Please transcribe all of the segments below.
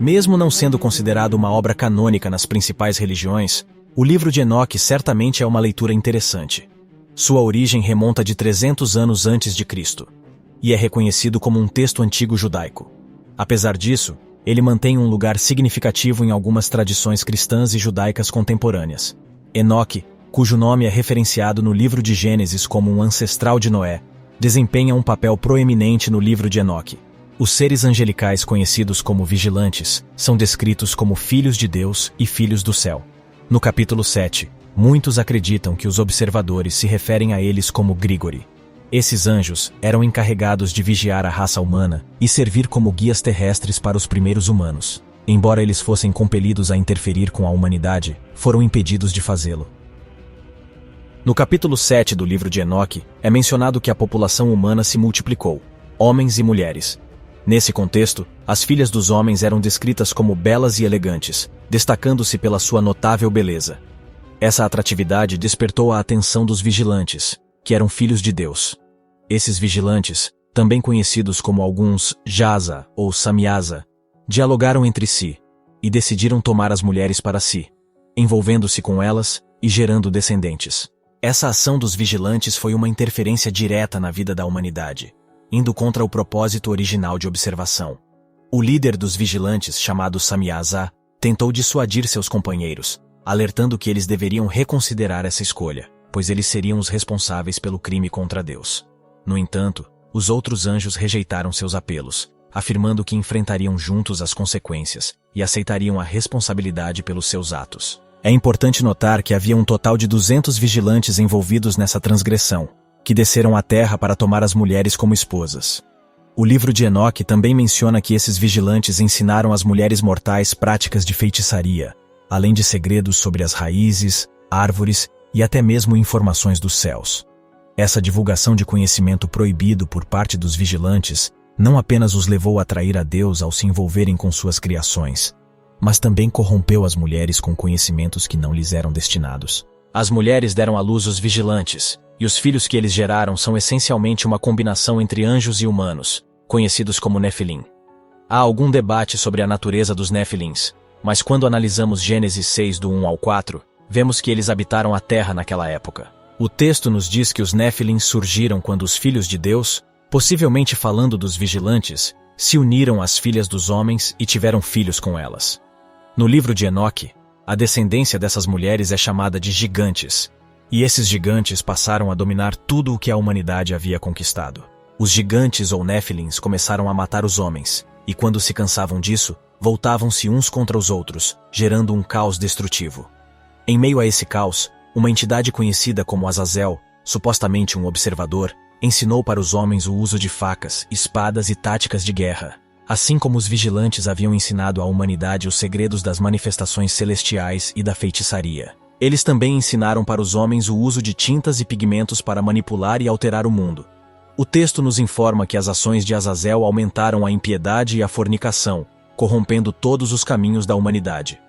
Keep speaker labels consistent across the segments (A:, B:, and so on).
A: Mesmo não sendo considerado uma obra canônica nas principais religiões, o livro de Enoque certamente é uma leitura interessante. Sua origem remonta de 300 anos antes de Cristo, e é reconhecido como um texto antigo judaico. Apesar disso, ele mantém um lugar significativo em algumas tradições cristãs e judaicas contemporâneas. Enoque, cujo nome é referenciado no livro de Gênesis como um ancestral de Noé, desempenha um papel proeminente no livro de Enoque. Os seres angelicais conhecidos como vigilantes são descritos como filhos de Deus e filhos do céu. No capítulo 7, muitos acreditam que os observadores se referem a eles como Grigori. Esses anjos eram encarregados de vigiar a raça humana e servir como guias terrestres para os primeiros humanos. Embora eles fossem compelidos a interferir com a humanidade, foram impedidos de fazê-lo. No capítulo 7 do livro de Enoque, é mencionado que a população humana se multiplicou, homens e mulheres. Nesse contexto, as filhas dos homens eram descritas como belas e elegantes, destacando-se pela sua notável beleza. Essa atratividade despertou a atenção dos vigilantes, que eram filhos de Deus. Esses vigilantes, também conhecidos como alguns Jaza ou Samiasa, dialogaram entre si e decidiram tomar as mulheres para si, envolvendo-se com elas e gerando descendentes. Essa ação dos vigilantes foi uma interferência direta na vida da humanidade, indo contra o propósito original de observação. O líder dos vigilantes, chamado Samiasa, tentou dissuadir seus companheiros, alertando que eles deveriam reconsiderar essa escolha, pois eles seriam os responsáveis pelo crime contra Deus. No entanto, os outros anjos rejeitaram seus apelos, afirmando que enfrentariam juntos as consequências e aceitariam a responsabilidade pelos seus atos. É importante notar que havia um total de 200 vigilantes envolvidos nessa transgressão, que desceram à terra para tomar as mulheres como esposas. O livro de Enoque também menciona que esses vigilantes ensinaram às mulheres mortais práticas de feitiçaria, além de segredos sobre as raízes, árvores e até mesmo informações dos céus. Essa divulgação de conhecimento proibido por parte dos vigilantes não apenas os levou a trair a Deus ao se envolverem com suas criações, mas também corrompeu as mulheres com conhecimentos que não lhes eram destinados. As mulheres deram à luz os vigilantes, e os filhos que eles geraram são essencialmente uma combinação entre anjos e humanos, conhecidos como Nefilim. Há algum debate sobre a natureza dos Nefilins, mas quando analisamos Gênesis 6 do 1 ao 4, vemos que eles habitaram a terra naquela época. O texto nos diz que os Nefilins surgiram quando os filhos de Deus, possivelmente falando dos vigilantes, se uniram às filhas dos homens e tiveram filhos com elas. No livro de Enoque, a descendência dessas mulheres é chamada de gigantes, e esses gigantes passaram a dominar tudo o que a humanidade havia conquistado. Os gigantes ou Nefilins começaram a matar os homens, e quando se cansavam disso, voltavam-se uns contra os outros, gerando um caos destrutivo. Em meio a esse caos, uma entidade conhecida como Azazel, supostamente um observador, ensinou para os homens o uso de facas, espadas e táticas de guerra, assim como os vigilantes haviam ensinado à humanidade os segredos das manifestações celestiais e da feitiçaria. Eles também ensinaram para os homens o uso de tintas e pigmentos para manipular e alterar o mundo. O texto nos informa que as ações de Azazel aumentaram a impiedade e a fornicação, corrompendo todos os caminhos da humanidade.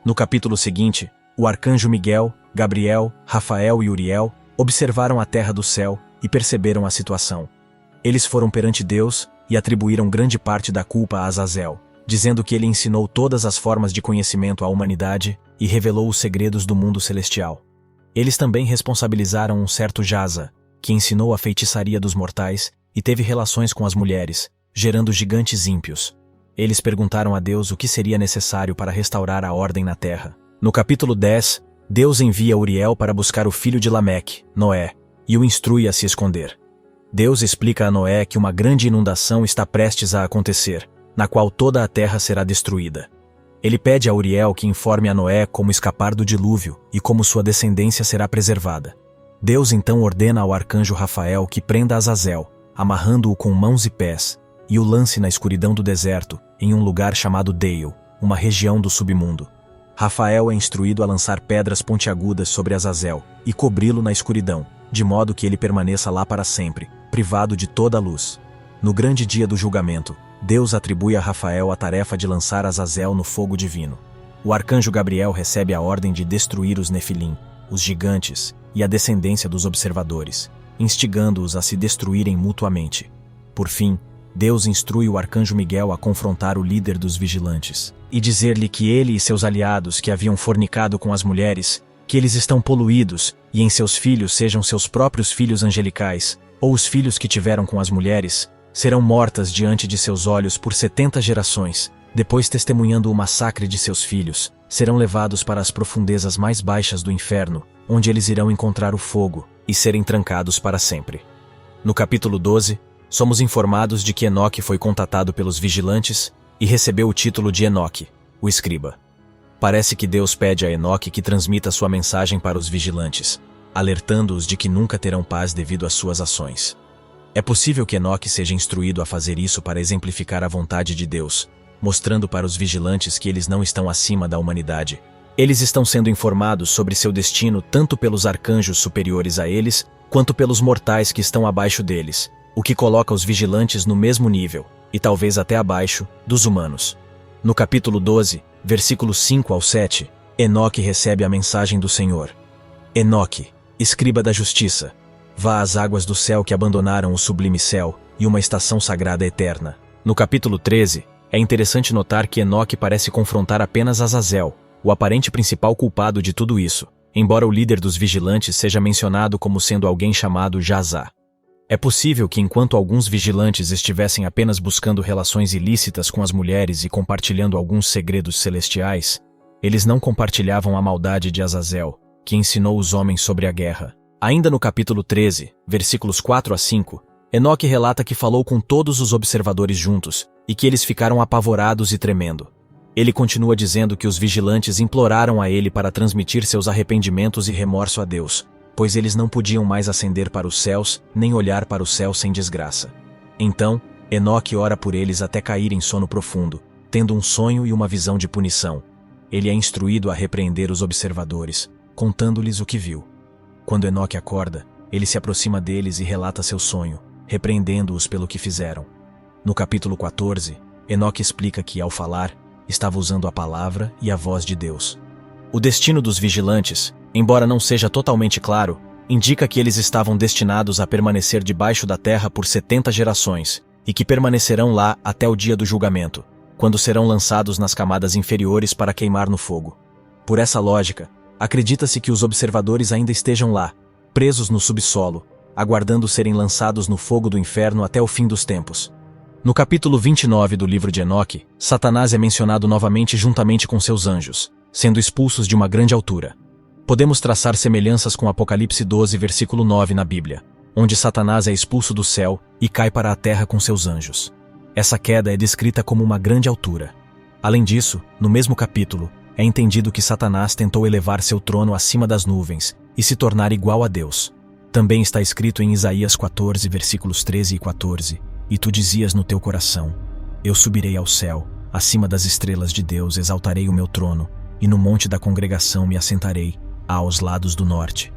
A: No capítulo seguinte, o arcanjo Miguel, Gabriel, Rafael e Uriel observaram a terra do céu e perceberam a situação. Eles foram perante Deus e atribuíram grande parte da culpa a Azazel, dizendo que ele ensinou todas as formas de conhecimento à humanidade e revelou os segredos do mundo celestial. Eles também responsabilizaram um certo Jaza, que ensinou a feitiçaria dos mortais e teve relações com as mulheres, gerando gigantes ímpios. Eles perguntaram a Deus o que seria necessário para restaurar a ordem na terra. No capítulo 10, Deus envia Uriel para buscar o filho de Lameque, Noé, e o instrui a se esconder. Deus explica a Noé que uma grande inundação está prestes a acontecer, na qual toda a terra será destruída. Ele pede a Uriel que informe a Noé como escapar do dilúvio e como sua descendência será preservada. Deus então ordena ao arcanjo Rafael que prenda Azazel, amarrando-o com mãos e pés, e o lance na escuridão do deserto, em um lugar chamado Deio, uma região do submundo. Rafael é instruído a lançar pedras pontiagudas sobre Azazel e cobri-lo na escuridão, de modo que ele permaneça lá para sempre, privado de toda a luz. No grande dia do julgamento, Deus atribui a Rafael a tarefa de lançar Azazel no fogo divino. O arcanjo Gabriel recebe a ordem de destruir os Nefilim, os gigantes e a descendência dos observadores, instigando-os a se destruírem mutuamente. Por fim, Deus instrui o arcanjo Miguel a confrontar o líder dos vigilantes e dizer-lhe que ele e seus aliados que haviam fornicado com as mulheres, que eles estão poluídos e em seus filhos sejam seus próprios filhos angelicais, ou os filhos que tiveram com as mulheres, serão mortas diante de seus olhos por 70 gerações, depois testemunhando o massacre de seus filhos, serão levados para as profundezas mais baixas do inferno, onde eles irão encontrar o fogo e serem trancados para sempre. No capítulo 12, somos informados de que Enoque foi contatado pelos vigilantes e recebeu o título de Enoque, o escriba. Parece que Deus pede a Enoque que transmita sua mensagem para os vigilantes, alertando-os de que nunca terão paz devido às suas ações. É possível que Enoque seja instruído a fazer isso para exemplificar a vontade de Deus, mostrando para os vigilantes que eles não estão acima da humanidade. Eles estão sendo informados sobre seu destino tanto pelos arcanjos superiores a eles, quanto pelos mortais que estão abaixo deles, o que coloca os vigilantes no mesmo nível, e talvez até abaixo, dos humanos. No capítulo 12, versículos 5 ao 7, Enoque recebe a mensagem do Senhor. Enoque, escriba da justiça, vá às águas do céu que abandonaram o sublime céu e uma estação sagrada eterna. No capítulo 13, é interessante notar que Enoque parece confrontar apenas Azazel, o aparente principal culpado de tudo isso, embora o líder dos vigilantes seja mencionado como sendo alguém chamado Jazá. É possível que enquanto alguns vigilantes estivessem apenas buscando relações ilícitas com as mulheres e compartilhando alguns segredos celestiais, eles não compartilhavam a maldade de Azazel, que ensinou os homens sobre a guerra. Ainda no capítulo 13, versículos 4 a 5, Enoque relata que falou com todos os observadores juntos e que eles ficaram apavorados e tremendo. Ele continua dizendo que os vigilantes imploraram a ele para transmitir seus arrependimentos e remorso a Deus, pois eles não podiam mais ascender para os céus, nem olhar para o céu sem desgraça. Então, Enoque ora por eles até cair em sono profundo, tendo um sonho e uma visão de punição. Ele é instruído a repreender os observadores, contando-lhes o que viu. Quando Enoque acorda, ele se aproxima deles e relata seu sonho, repreendendo-os pelo que fizeram. No capítulo 14, Enoque explica que, ao falar, estava usando a palavra e a voz de Deus. O destino dos vigilantes, embora não seja totalmente claro, indica que eles estavam destinados a permanecer debaixo da terra por 70 gerações, e que permanecerão lá até o dia do julgamento, quando serão lançados nas camadas inferiores para queimar no fogo. Por essa lógica, acredita-se que os observadores ainda estejam lá, presos no subsolo, aguardando serem lançados no fogo do inferno até o fim dos tempos. No capítulo 29 do livro de Enoque, Satanás é mencionado novamente juntamente com seus anjos, sendo expulsos de uma grande altura. Podemos traçar semelhanças com Apocalipse 12, versículo 9 na Bíblia, onde Satanás é expulso do céu e cai para a terra com seus anjos. Essa queda é descrita como uma grande altura. Além disso, no mesmo capítulo, é entendido que Satanás tentou elevar seu trono acima das nuvens e se tornar igual a Deus. Também está escrito em Isaías 14, versículos 13 e 14, "E tu dizias no teu coração, eu subirei ao céu, acima das estrelas de Deus exaltarei o meu trono, e no monte da congregação me assentarei, aos lados do norte."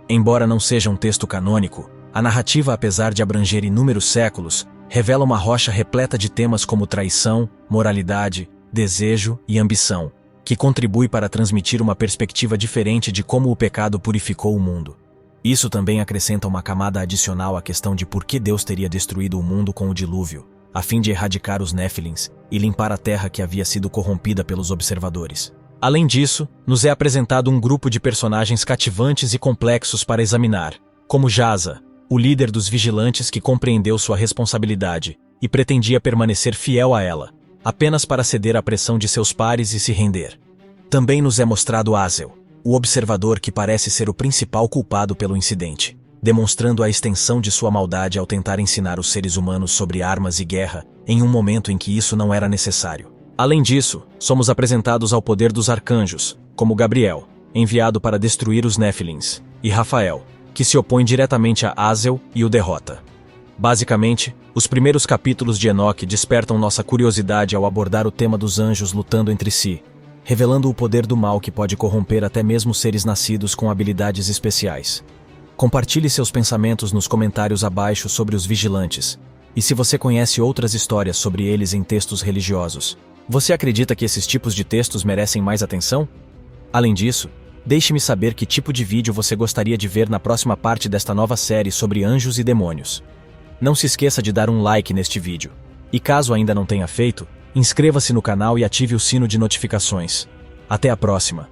A: Embora não seja um texto canônico, a narrativa, apesar de abranger inúmeros séculos, revela uma rocha repleta de temas como traição, moralidade, desejo e ambição, que contribui para transmitir uma perspectiva diferente de como o pecado purificou o mundo. Isso também acrescenta uma camada adicional à questão de por que Deus teria destruído o mundo com o dilúvio, a fim de erradicar os Néfilins e limpar a terra que havia sido corrompida pelos observadores. Além disso, nos é apresentado um grupo de personagens cativantes e complexos para examinar, como Jazá, o líder dos vigilantes que compreendeu sua responsabilidade e pretendia permanecer fiel a ela, apenas para ceder à pressão de seus pares e se render. Também nos é mostrado Azel, o observador que parece ser o principal culpado pelo incidente, demonstrando a extensão de sua maldade ao tentar ensinar os seres humanos sobre armas e guerra em um momento em que isso não era necessário. Além disso, somos apresentados ao poder dos arcanjos, como Gabriel, enviado para destruir os Néfilins, e Rafael, que se opõe diretamente a Azel e o derrota. Basicamente, os primeiros capítulos de Enoque despertam nossa curiosidade ao abordar o tema dos anjos lutando entre si, revelando o poder do mal que pode corromper até mesmo seres nascidos com habilidades especiais. Compartilhe seus pensamentos nos comentários abaixo sobre os vigilantes, e se você conhece outras histórias sobre eles em textos religiosos, você acredita que esses tipos de textos merecem mais atenção? Além disso, deixe-me saber que tipo de vídeo você gostaria de ver na próxima parte desta nova série sobre anjos e demônios. Não se esqueça de dar um like neste vídeo, E caso ainda não tenha feito, inscreva-se no canal e ative o sino de notificações. Até a próxima!